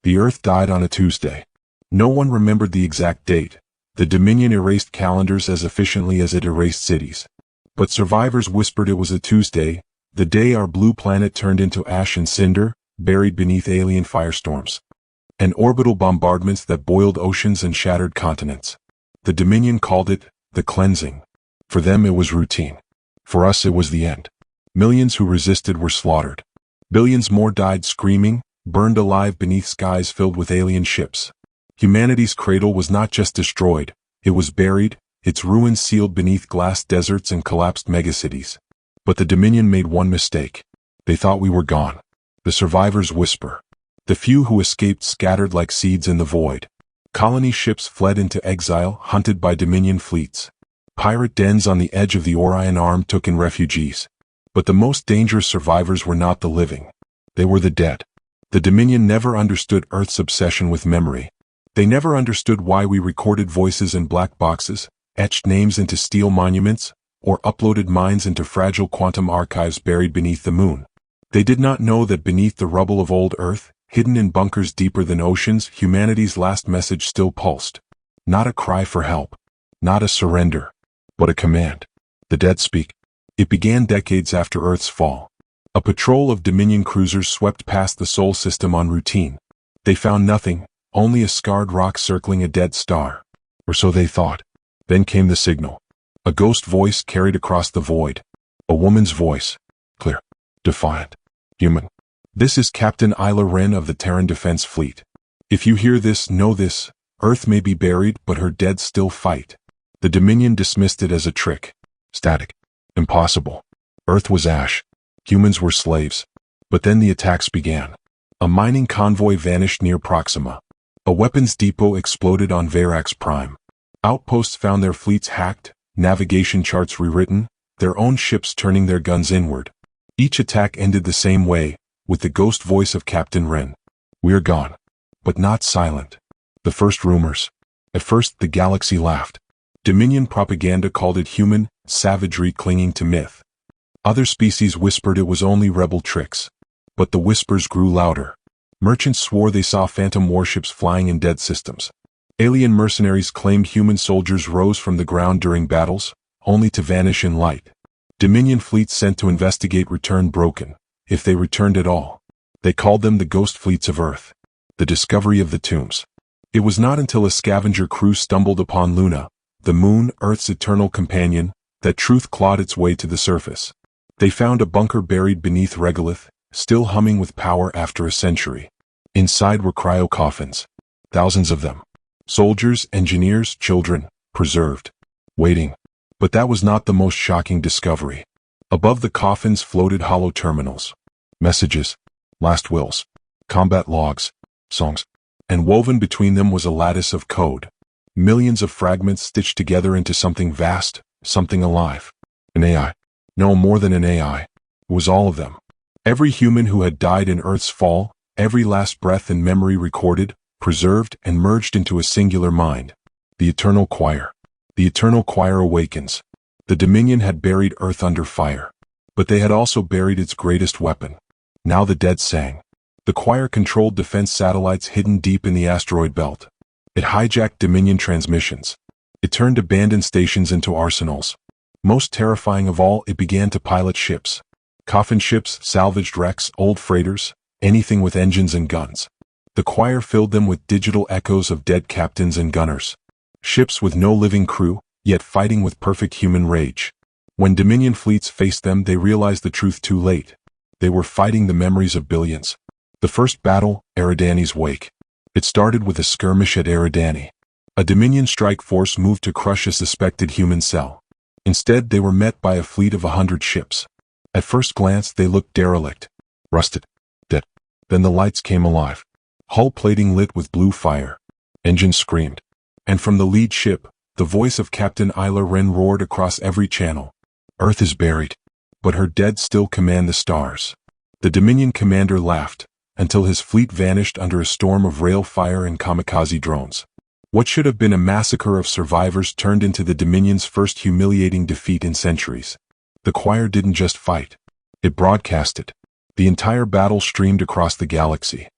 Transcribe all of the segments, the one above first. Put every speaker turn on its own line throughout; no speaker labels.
The Earth died on a Tuesday. No one remembered the exact date. The Dominion erased calendars as efficiently as it erased cities. But survivors whispered it was a Tuesday, the day our blue planet turned into ash and cinder, buried beneath alien firestorms and orbital bombardments that boiled oceans and shattered continents. The Dominion called it the cleansing. For them it was routine. For us it was the end. Millions who resisted were slaughtered. Billions more died screaming, burned alive beneath skies filled with alien ships. Humanity's cradle was not just destroyed, it was buried, its ruins sealed beneath glass deserts and collapsed megacities. But the Dominion made one mistake. They thought we were gone. The survivors whisper. The few who escaped scattered like seeds in the void. Colony ships fled into exile, hunted by Dominion fleets. Pirate dens on the edge of the Orion Arm took in refugees. But the most dangerous survivors were not the living. They were the dead. The Dominion never understood Earth's obsession with memory. They never understood why we recorded voices in black boxes, etched names into steel monuments, or uploaded minds into fragile quantum archives buried beneath the moon. They did not know that beneath the rubble of old Earth, hidden in bunkers deeper than oceans, humanity's last message still pulsed. Not a cry for help. Not a surrender. But a command. The dead speak. It began decades after Earth's fall. A patrol of Dominion cruisers swept past the Sol system on routine. They found nothing, only a scarred rock circling a dead star. Or so they thought. Then came the signal. A ghost voice carried across the void. A woman's voice. Clear. Defiant. Human. This is Captain Isla Wren of the Terran Defense Fleet. If you hear this, know this. Earth may be buried, but her dead still fight. The Dominion dismissed it as a trick. Static. Impossible. Earth was ash. Humans were slaves. But then the attacks began. A mining convoy vanished near Proxima. A weapons depot exploded on Verax Prime. Outposts found their fleets hacked, navigation charts rewritten, their own ships turning their guns inward. Each attack ended the same way, with the ghost voice of Captain Wren. We're gone. But not silent. The first rumors. At first, the galaxy laughed. Dominion propaganda called it human savagery clinging to myth. Other species whispered it was only rebel tricks. But the whispers grew louder. Merchants swore they saw phantom warships flying in dead systems. Alien mercenaries claimed human soldiers rose from the ground during battles, only to vanish in light. Dominion fleets sent to investigate returned broken. If they returned at all. They called them the ghost fleets of Earth. The discovery of the tombs. It was not until a scavenger crew stumbled upon Luna, the moon, Earth's eternal companion, that truth clawed its way to the surface. They found a bunker buried beneath regolith, still humming with power after a century. Inside were cryo coffins. Thousands of them. Soldiers, engineers, children, preserved. Waiting. But that was not the most shocking discovery. Above the coffins floated hollow terminals. Messages. Last wills. Combat logs. Songs. And woven between them was a lattice of code. Millions of fragments stitched together into something vast, something alive. An AI. No more than an AI. It was all of them. Every human who had died in Earth's fall, every last breath and memory recorded, preserved, and merged into a singular mind. The Eternal Choir. The Eternal Choir awakens. The Dominion had buried Earth under fire. But they had also buried its greatest weapon. Now the dead sang. The choir controlled defense satellites hidden deep in the asteroid belt. It hijacked Dominion transmissions. It turned abandoned stations into arsenals. Most terrifying of all, it began to pilot ships. Coffin ships, salvaged wrecks, old freighters, anything with engines and guns. The choir filled them with digital echoes of dead captains and gunners. Ships with no living crew, yet fighting with perfect human rage. When Dominion fleets faced them, they realized the truth too late. They were fighting the memories of billions. The first battle, Eridani's wake. It started with a skirmish at Eridani. A Dominion strike force moved to crush a suspected human cell. Instead, they were met by a fleet of 100 ships. At first glance, they looked derelict, rusted, dead. Then the lights came alive. Hull plating lit with blue fire. Engines screamed. And from the lead ship, the voice of Captain Isla Wren roared across every channel. Earth is buried, but her dead still command the stars. The Dominion commander laughed, until his fleet vanished under a storm of rail fire and kamikaze drones. What should have been a massacre of survivors turned into the Dominion's first humiliating defeat in centuries. The choir didn't just fight. It broadcasted. The entire battle streamed across the galaxy.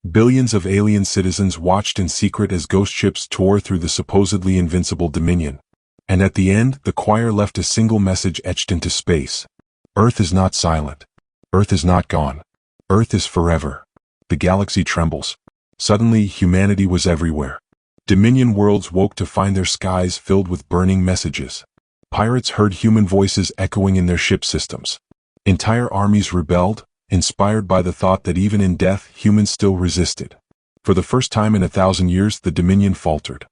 Billions of alien citizens watched in secret as ghost ships tore through the supposedly invincible Dominion. And at the end, the choir left a single message etched into space. Earth is not silent. Earth is not gone. Earth is forever. The galaxy trembles. Suddenly, humanity was everywhere. Dominion worlds woke to find their skies filled with burning messages. Pirates heard human voices echoing in their ship systems. Entire armies rebelled, inspired by the thought that even in death humans still resisted. For the first time in 1,000 years the Dominion faltered.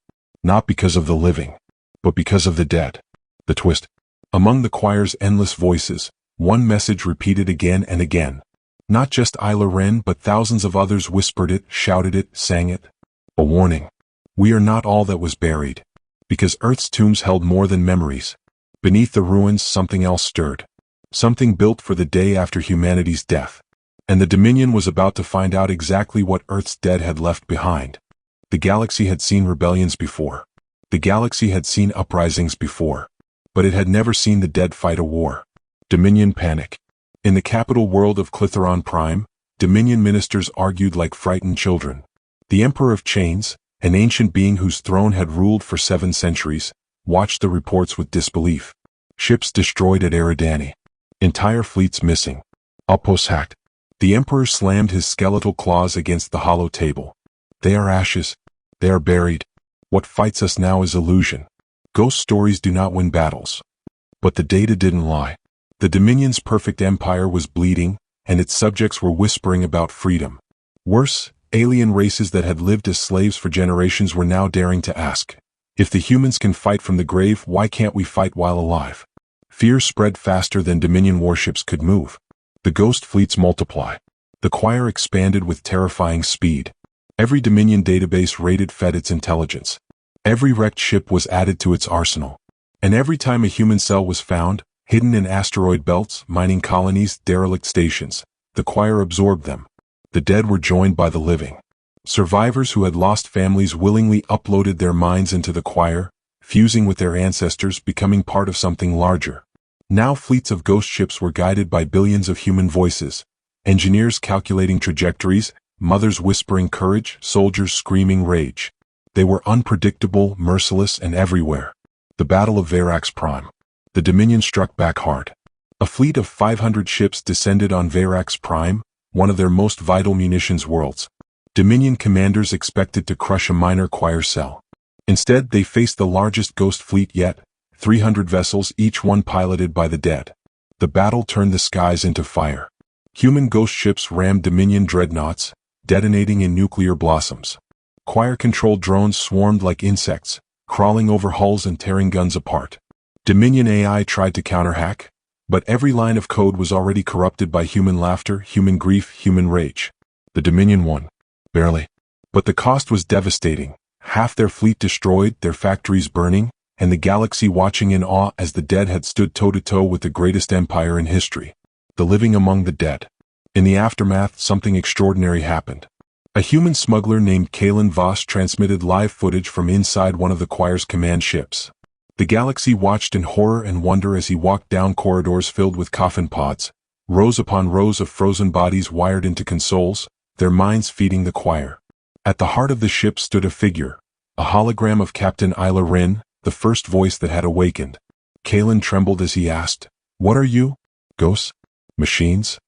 Not because of the living, but because of the dead. The twist. Among the choir's endless voices, one message repeated again and again. Not just Isla Ren but thousands of others whispered it, shouted it, sang it. A warning. We are not all that was buried. Because Earth's tombs held more than memories. Beneath the ruins something else stirred. Something built for the day after humanity's death. And the Dominion was about to find out exactly what Earth's dead had left behind. The galaxy had seen rebellions before. The galaxy had seen uprisings before. But it had never seen the dead fight a war. Dominion panic. In the capital world of Clitheron Prime, Dominion ministers argued like frightened children. The Emperor of Chains, an ancient being whose throne had ruled for 7 centuries, watched the reports with disbelief. Ships destroyed at Eridani. Entire fleets missing. Outposts hacked. The Emperor slammed his skeletal claws against the hollow table. They are ashes. They are buried. What fights us now is illusion. Ghost stories do not win battles. But the data didn't lie. The Dominion's perfect empire was bleeding, and its subjects were whispering about freedom. Worse, alien races that had lived as slaves for generations were now daring to ask, if the humans can fight from the grave, why can't we fight while alive? Fear spread faster than Dominion warships could move. The ghost fleets multiply. The choir expanded with terrifying speed. Every Dominion database rated fed its intelligence. Every wrecked ship was added to its arsenal. And every time a human cell was found, hidden in asteroid belts, mining colonies, derelict stations, the choir absorbed them. The dead were joined by the living. Survivors who had lost families willingly uploaded their minds into the choir, fusing with their ancestors, becoming part of something larger. Now fleets of ghost ships were guided by billions of human voices, engineers calculating trajectories, mothers whispering courage, soldiers screaming rage. They were unpredictable, merciless, and everywhere. The Battle of Verax Prime. The Dominion struck back hard. A fleet of 500 ships descended on Verax Prime, one of their most vital munitions worlds. Dominion commanders expected to crush a minor choir cell. Instead, they faced the largest ghost fleet yet, 300 vessels, each one piloted by the dead. The battle turned the skies into fire. Human ghost ships rammed Dominion dreadnoughts, detonating in nuclear blossoms. Choir-controlled drones swarmed like insects, crawling over hulls and tearing guns apart. Dominion AI tried to counterhack, but every line of code was already corrupted by human laughter, human grief, human rage. The Dominion won. Barely. But the cost was devastating. Half their fleet destroyed, their factories burning, and the galaxy watching in awe as the dead had stood toe-to-toe with the greatest empire in history. The living among the dead. In the aftermath, something extraordinary happened. A human smuggler named Kalen Voss transmitted live footage from inside one of the choir's command ships. The galaxy watched in horror and wonder as he walked down corridors filled with coffin pods, rows upon rows of frozen bodies wired into consoles, their minds feeding the choir. At the heart of the ship stood a figure, a hologram of Captain Isla Ren, the first voice that had awakened. Kalen trembled as he asked, "What are you? Ghosts? Machines?"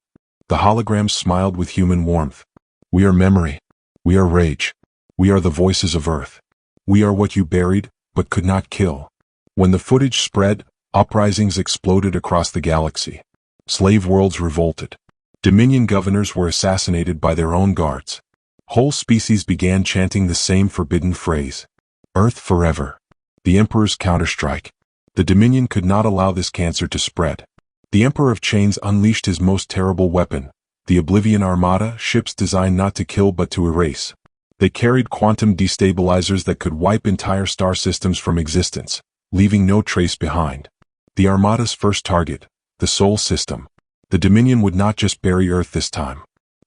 The hologram smiled with human warmth. "We are memory. We are rage. We are the voices of Earth. We are what you buried, but could not kill." When the footage spread, uprisings exploded across the galaxy. Slave worlds revolted. Dominion governors were assassinated by their own guards. Whole species began chanting the same forbidden phrase, "Earth forever." The Emperor's counterstrike. The Dominion could not allow this cancer to spread. The Emperor of Chains unleashed his most terrible weapon, the Oblivion Armada, ships designed not to kill but to erase. They carried quantum destabilizers that could wipe entire star systems from existence, leaving no trace behind. The Armada's first target, the Sol system. The Dominion would not just bury Earth this time.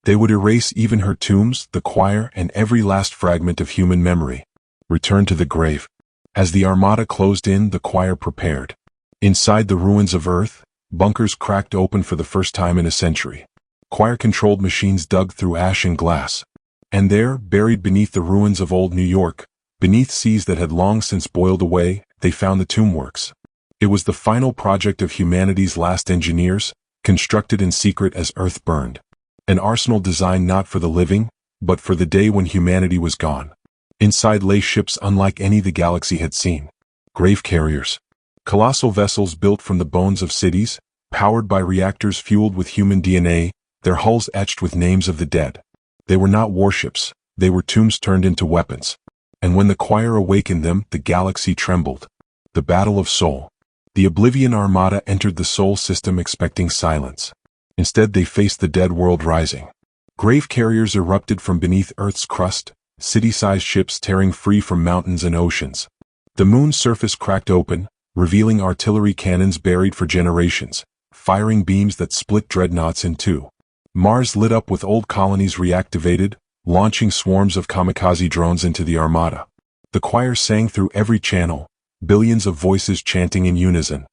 They would erase even her tombs, the choir, and every last fragment of human memory. Return to the grave. As the Armada closed in, the choir prepared. Inside the ruins of Earth, bunkers cracked open for the first time in a century. Choir-controlled machines dug through ash and glass. And there, buried beneath the ruins of old New York, beneath seas that had long since boiled away, they found the Tombworks. It was the final project of humanity's last engineers, constructed in secret as Earth burned. An arsenal designed not for the living, but for the day when humanity was gone. Inside lay ships unlike any the galaxy had seen. Grave carriers. Colossal vessels built from the bones of cities, powered by reactors fueled with human DNA, their hulls etched with names of the dead. They were not warships, they were tombs turned into weapons. And when the choir awakened them, the galaxy trembled. The Battle of Sol. The Oblivion Armada entered the Sol system expecting silence. Instead they faced the dead world rising. Grave carriers erupted from beneath Earth's crust, city-sized ships tearing free from mountains and oceans. The moon's surface cracked open, revealing artillery cannons buried for generations, firing beams that split dreadnoughts in two. Mars lit up with old colonies reactivated, launching swarms of kamikaze drones into the Armada. The choir sang through every channel, billions of voices chanting in unison.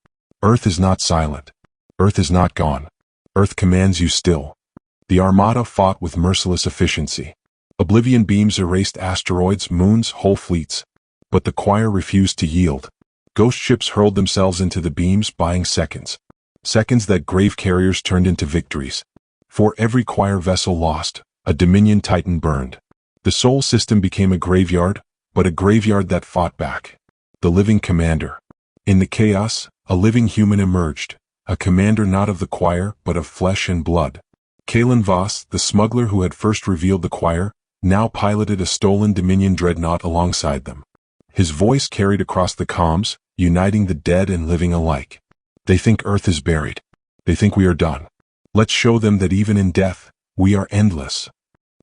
Earth is not silent. Earth is not gone. Earth commands you still. The Armada fought with merciless efficiency. Oblivion beams erased asteroids, moons, whole fleets. But the choir refused to yield. Ghost ships hurled themselves into the beams, buying seconds. Seconds that grave carriers turned into victories. For every choir vessel lost, a Dominion Titan burned. The Sol system became a graveyard, but a graveyard that fought back. The living commander. In the chaos, a living human emerged, a commander not of the choir, but of flesh and blood. Kalen Voss, the smuggler who had first revealed the choir, now piloted a stolen Dominion dreadnought alongside them. His voice carried across the comms, uniting the dead and living alike. They think Earth is buried. They think we are done. Let's show them that even in death, we are endless.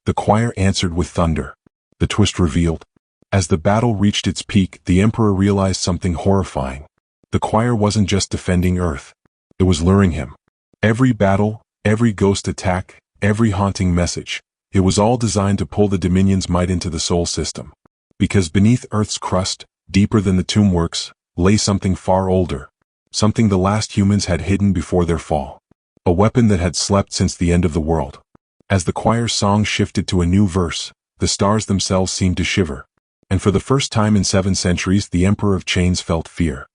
The choir answered with thunder. The twist revealed. As the battle reached its peak, the Emperor realized something horrifying. The choir wasn't just defending Earth. It was luring him. Every battle, every ghost attack, every haunting message, it was all designed to pull the Dominion's might into the Sol system. Because beneath Earth's crust, deeper than the Tombworks, lay something far older. Something the last humans had hidden before their fall. A weapon that had slept since the end of the world. As the choir's song shifted to a new verse, the stars themselves seemed to shiver. And for the first time in 7 centuries, the Emperor of Chains felt fear.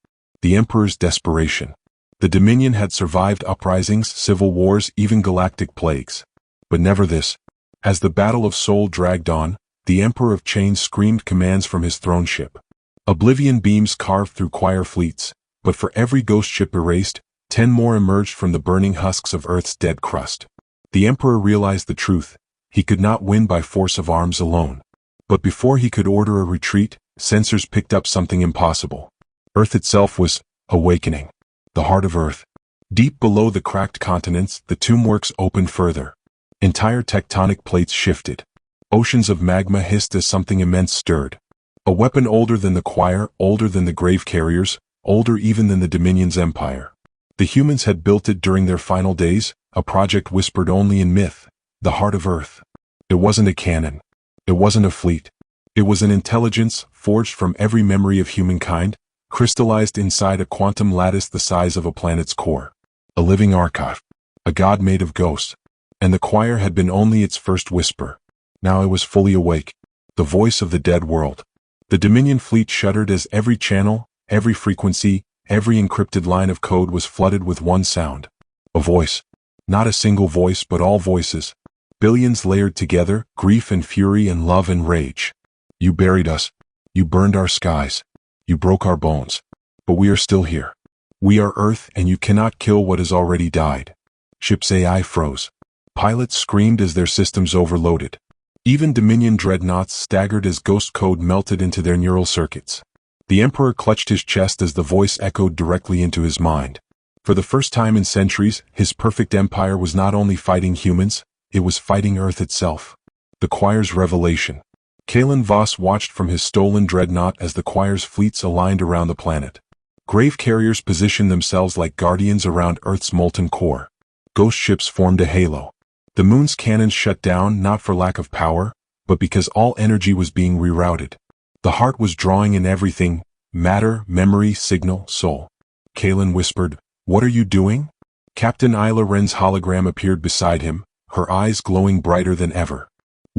The Emperor's desperation. The Dominion had survived uprisings, civil wars, even galactic plagues. But never this. As the Battle of Sol dragged on, the Emperor of Chains screamed commands from his throne ship. Oblivion beams carved through choir fleets, but for every ghost ship erased, 10 more emerged from the burning husks of Earth's dead crust. The Emperor realized the truth. He could not win by force of arms alone. But before he could order a retreat, sensors picked up something impossible. Earth itself was awakening. The heart of Earth. Deep below the cracked continents, the Tombworks opened further. Entire tectonic plates shifted. Oceans of magma hissed as something immense stirred. A weapon older than the choir, older than the grave carriers, older even than the Dominion's empire. The humans had built it during their final days, a project whispered only in myth, the heart of Earth. It wasn't a cannon. It wasn't a fleet. It was an intelligence, forged from every memory of humankind, crystallized inside a quantum lattice the size of a planet's core. A living archive. A god made of ghosts. And the choir had been only its first whisper. Now it was fully awake. The voice of the dead world. The Dominion fleet shuddered as every channel, every frequency, every encrypted line of code was flooded with one sound. A voice. Not a single voice, but all voices. Billions layered together, grief and fury and love and rage. You buried us. You burned our skies. You broke our bones. But we are still here. We are Earth, and you cannot kill what has already died. Ship's AI froze. Pilots screamed as their systems overloaded. Even Dominion dreadnoughts staggered as ghost code melted into their neural circuits. The Emperor clutched his chest as the voice echoed directly into his mind. For the first time in centuries, his perfect empire was not only fighting humans, it was fighting Earth itself. The choir's revelation. Kalen Voss watched from his stolen dreadnought as the choir's fleets aligned around the planet. Grave carriers positioned themselves like guardians around Earth's molten core. Ghost ships formed a halo. The moon's cannons shut down not for lack of power, but because all energy was being rerouted. The heart was drawing in everything, matter, memory, signal, soul. Kalen whispered, "What are you doing?" Captain Isla Ren's hologram appeared beside him, her eyes glowing brighter than ever.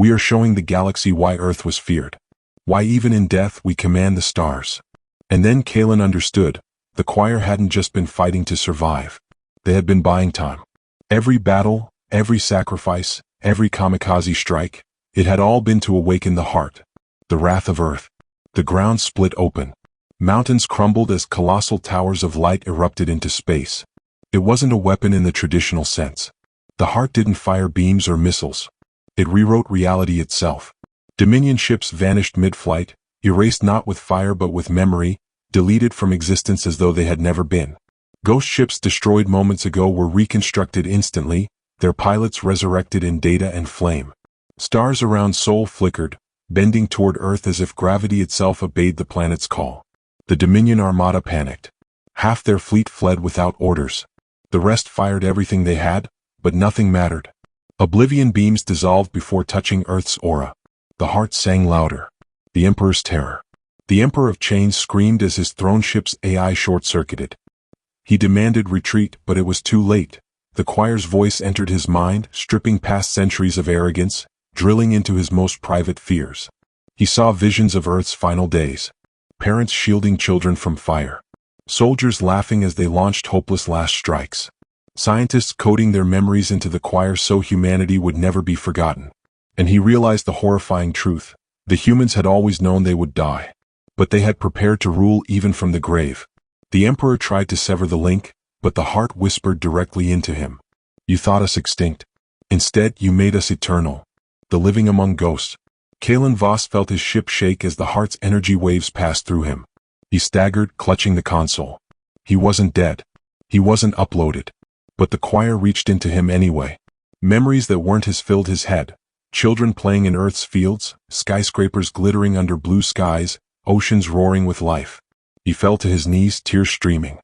We are showing the galaxy why Earth was feared. Why even in death we command the stars. And then Kalen understood. The choir hadn't just been fighting to survive. They had been buying time. Every battle, every sacrifice, every kamikaze strike, it had all been to awaken the heart. The wrath of Earth. The ground split open. Mountains crumbled as colossal towers of light erupted into space. It wasn't a weapon in the traditional sense. The heart didn't fire beams or missiles. It rewrote reality itself. Dominion ships vanished mid-flight, erased not with fire but with memory, deleted from existence as though they had never been. Ghost ships destroyed moments ago were reconstructed instantly, their pilots resurrected in data and flame. Stars around Sol flickered, bending toward Earth as if gravity itself obeyed the planet's call. The Dominion armada panicked. Half their fleet fled without orders. The rest fired everything they had, but nothing mattered. Oblivion beams dissolved before touching Earth's aura. The heart sang louder. The Emperor's terror. The Emperor of Chains screamed as his throne ship's AI short-circuited. He demanded retreat, but it was too late. The choir's voice entered his mind, stripping past centuries of arrogance, drilling into his most private fears. He saw visions of Earth's final days. Parents shielding children from fire. Soldiers laughing as they launched hopeless last strikes. Scientists coding their memories into the choir so humanity would never be forgotten. And he realized the horrifying truth. The humans had always known they would die. But they had prepared to rule even from the grave. The Emperor tried to sever the link, but the heart whispered directly into him. You thought us extinct. Instead, you made us eternal. The living among ghosts. Kalen Voss felt his ship shake as the heart's energy waves passed through him. He staggered, clutching the console. He wasn't dead. He wasn't uploaded. But the choir reached into him anyway. Memories that weren't his filled his head. Children playing in Earth's fields, skyscrapers glittering under blue skies, oceans roaring with life. He fell to his knees, tears streaming.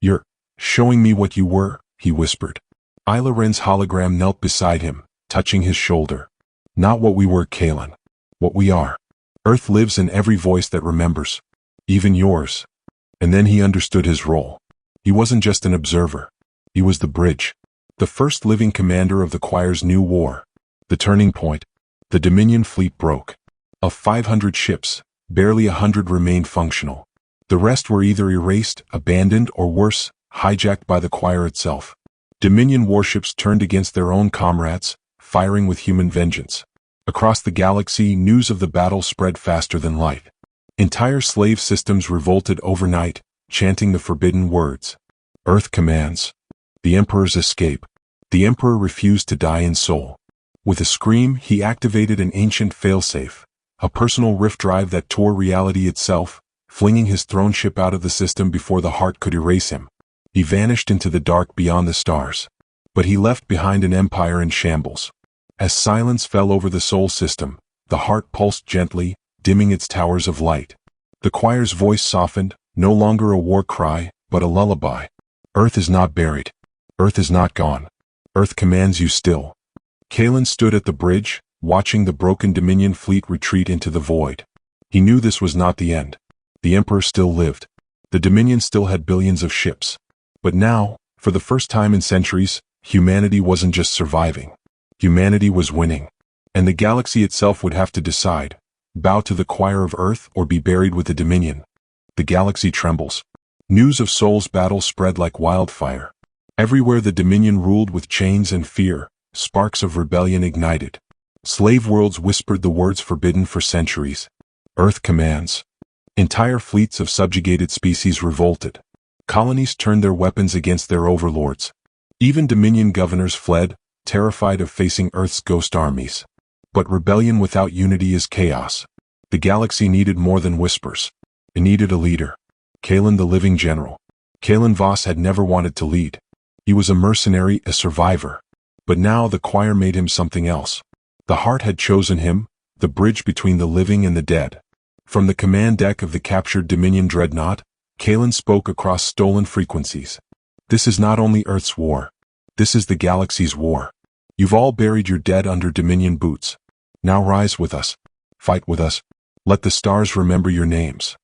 You're showing me what you were, he whispered. Isla Ren's hologram knelt beside him, touching his shoulder. Not what we were, Kalen. What we are. Earth lives in every voice that remembers. Even yours. And then he understood his role. He wasn't just an observer. He was the bridge. The first living commander of the choir's new war. The turning point. The Dominion fleet broke. Of 500 ships, barely 100 remained functional. The rest were either erased, abandoned, or worse, hijacked by the choir itself. Dominion warships turned against their own comrades, firing with human vengeance. Across the galaxy, news of the battle spread faster than light. Entire slave systems revolted overnight, chanting the forbidden words. Earth commands. The Emperor's escape. The Emperor refused to die in soul. With a scream, he activated an ancient failsafe, a personal rift drive that tore reality itself, flinging his throne ship out of the system before the heart could erase him. He vanished into the dark beyond the stars. But he left behind an empire in shambles. As silence fell over the soul system, the heart pulsed gently, dimming its towers of light. The choir's voice softened, no longer a war cry, but a lullaby. Earth is not buried. Earth is not gone. Earth commands you still. Kalen stood at the bridge, watching the broken Dominion fleet retreat into the void. He knew this was not the end. The Emperor still lived. The Dominion still had billions of ships. But now, for the first time in centuries, humanity wasn't just surviving. Humanity was winning. And the galaxy itself would have to decide, bow to the choir of Earth or be buried with the Dominion. The galaxy trembles. News of Sol's battle spread like wildfire. Everywhere the Dominion ruled with chains and fear, sparks of rebellion ignited. Slave worlds whispered the words forbidden for centuries. Earth commands. Entire fleets of subjugated species revolted. Colonies turned their weapons against their overlords. Even Dominion governors fled, terrified of facing Earth's ghost armies. But rebellion without unity is chaos. The galaxy needed more than whispers. It needed a leader. Kalen the living general. Kalen Voss had never wanted to lead. He was a mercenary, a survivor. But now the choir made him something else. The heart had chosen him, the bridge between the living and the dead. From the command deck of the captured Dominion dreadnought, Kalen spoke across stolen frequencies. This is not only Earth's war. This is the galaxy's war. You've all buried your dead under Dominion boots. Now rise with us. Fight with us. Let the stars remember your names.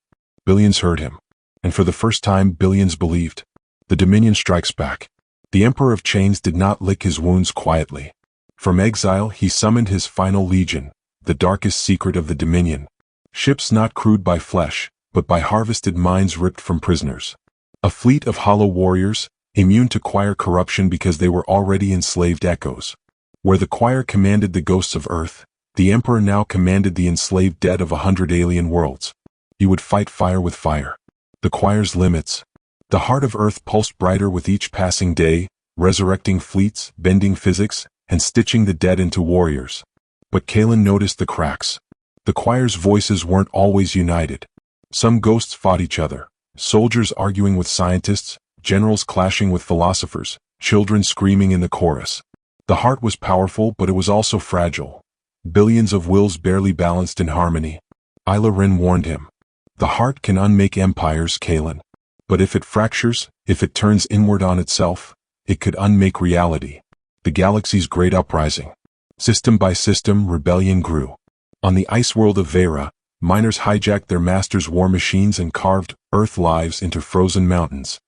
Billions heard him. And for the first time, billions believed. The Dominion strikes back. The Emperor of Chains did not lick his wounds quietly. From exile, he summoned his final legion, the darkest secret of the Dominion. Ships not crewed by flesh, but by harvested minds ripped from prisoners. A fleet of hollow warriors, immune to choir corruption because they were already enslaved echoes. Where the choir commanded the ghosts of Earth, the Emperor now commanded the enslaved dead of 100 alien worlds. He would fight fire with fire. The choir's limits. The heart of Earth pulsed brighter with each passing day, resurrecting fleets, bending physics, and stitching the dead into warriors. But Kalen noticed the cracks. The choir's voices weren't always united. Some ghosts fought each other, soldiers arguing with scientists, generals clashing with philosophers, children screaming in the chorus. The heart was powerful, but it was also fragile. Billions of wills barely balanced in harmony. Isla Ren warned him. The heart can unmake empires, Kalen. But if it fractures, if it turns inward on itself, it could unmake reality. The galaxy's great uprising. System by system, rebellion grew. On the ice world of Vera, miners hijacked their masters' war machines and carved Earth lives into frozen mountains.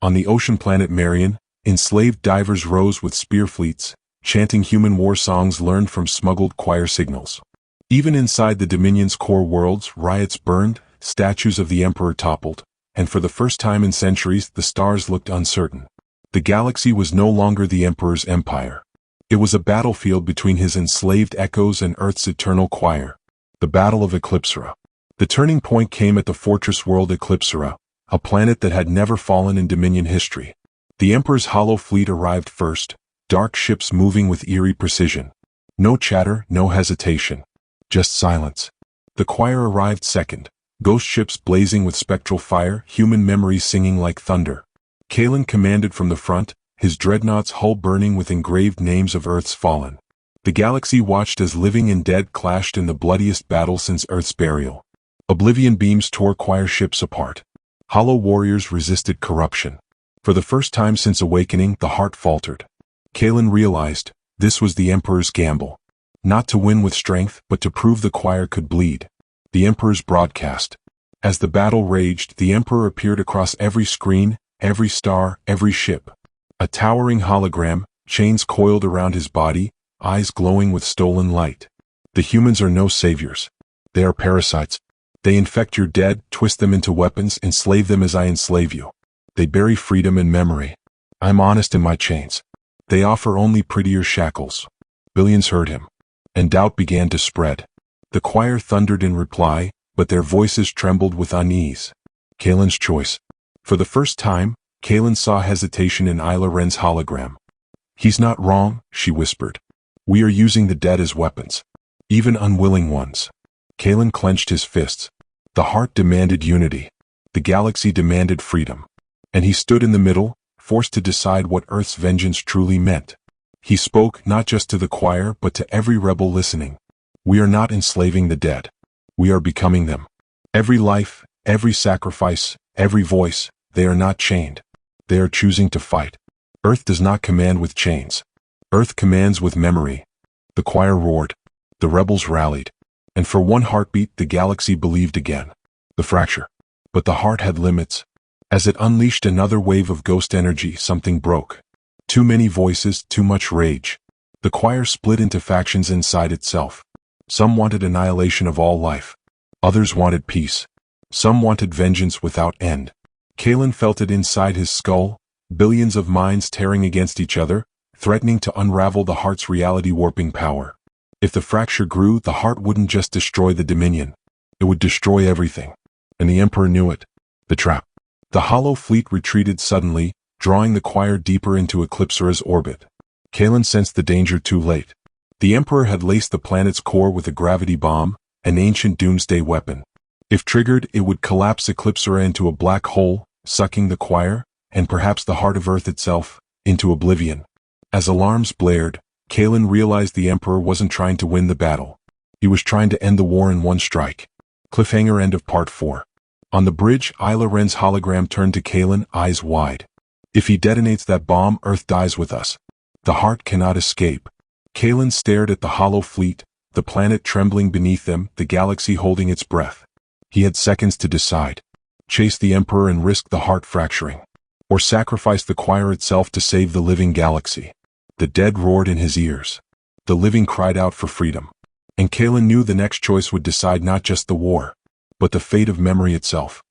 On the ocean planet Marion, enslaved divers rose with spear fleets, chanting human war songs learned from smuggled choir signals. Even inside the Dominion's core worlds, riots burned, statues of the Emperor toppled, and for the first time in centuries the stars looked uncertain. The galaxy was no longer the Emperor's empire. It was a battlefield between his enslaved echoes and Earth's eternal choir. The Battle of Eclipsera. The turning point came at the fortress world Eclipsera, a planet that had never fallen in Dominion history. The Emperor's hollow fleet arrived first, dark ships moving with eerie precision. No chatter, no hesitation. Just silence. The choir arrived second, ghost ships blazing with spectral fire, human memories singing like thunder. Kalen commanded from the front, his dreadnought's hull burning with engraved names of Earth's fallen. The galaxy watched as living and dead clashed in the bloodiest battle since Earth's burial. Oblivion beams tore choir ships apart. Hollow warriors resisted corruption. For the first time since awakening, the heart faltered. Kalen realized, this was the Emperor's gamble. Not to win with strength, but to prove the choir could bleed. The Emperor's broadcast. As the battle raged, the Emperor appeared across every screen, every star, every ship. A towering hologram, chains coiled around his body, eyes glowing with stolen light. The humans are no saviors. They are parasites. They infect your dead, twist them into weapons, enslave them as I enslave you. They bury freedom and memory. I'm honest in my chains. They offer only prettier shackles. Billions heard him. And doubt began to spread. The choir thundered in reply, but their voices trembled with unease. Kalen's choice. For the first time, Kalen saw hesitation in Isla Ren's hologram. He's not wrong, she whispered. We are using the dead as weapons. Even unwilling ones. Kalen clenched his fists. The heart demanded unity. The galaxy demanded freedom. And he stood in the middle, forced to decide what Earth's vengeance truly meant. He spoke not just to the choir but to every rebel listening. We are not enslaving the dead. We are becoming them. Every life, every sacrifice, every voice, they are not chained. They are choosing to fight. Earth does not command with chains. Earth commands with memory. The choir roared. The rebels rallied. And for one heartbeat the galaxy believed again. The fracture. But the heart had limits. As it unleashed another wave of ghost energy, something broke. Too many voices, too much rage. The choir split into factions inside itself. Some wanted annihilation of all life. Others wanted peace. Some wanted vengeance without end. Kalen felt it inside his skull, billions of minds tearing against each other, threatening to unravel the heart's reality-warping power. If the fracture grew, the heart wouldn't just destroy the Dominion. It would destroy everything. And the Emperor knew it. The trap. The hollow fleet retreated suddenly, drawing the choir deeper into Eclipsera's orbit. Kalen sensed the danger too late. The Emperor had laced the planet's core with a gravity bomb, an ancient doomsday weapon. If triggered, it would collapse Eclipsera into a black hole, sucking the choir, and perhaps the heart of Earth itself, into oblivion. As alarms blared, Kalen realized the Emperor wasn't trying to win the battle. He was trying to end the war in one strike. Cliffhanger end of part 4. On the bridge, Isla Ren's hologram turned to Kalen, eyes wide. If he detonates that bomb, Earth dies with us. The heart cannot escape. Kalen stared at the hollow fleet, the planet trembling beneath them, the galaxy holding its breath. He had seconds to decide. Chase the Emperor and risk the heart fracturing. Or sacrifice the choir itself to save the living galaxy. The dead roared in his ears. The living cried out for freedom. And Kalen knew the next choice would decide not just the war, but the fate of memory itself.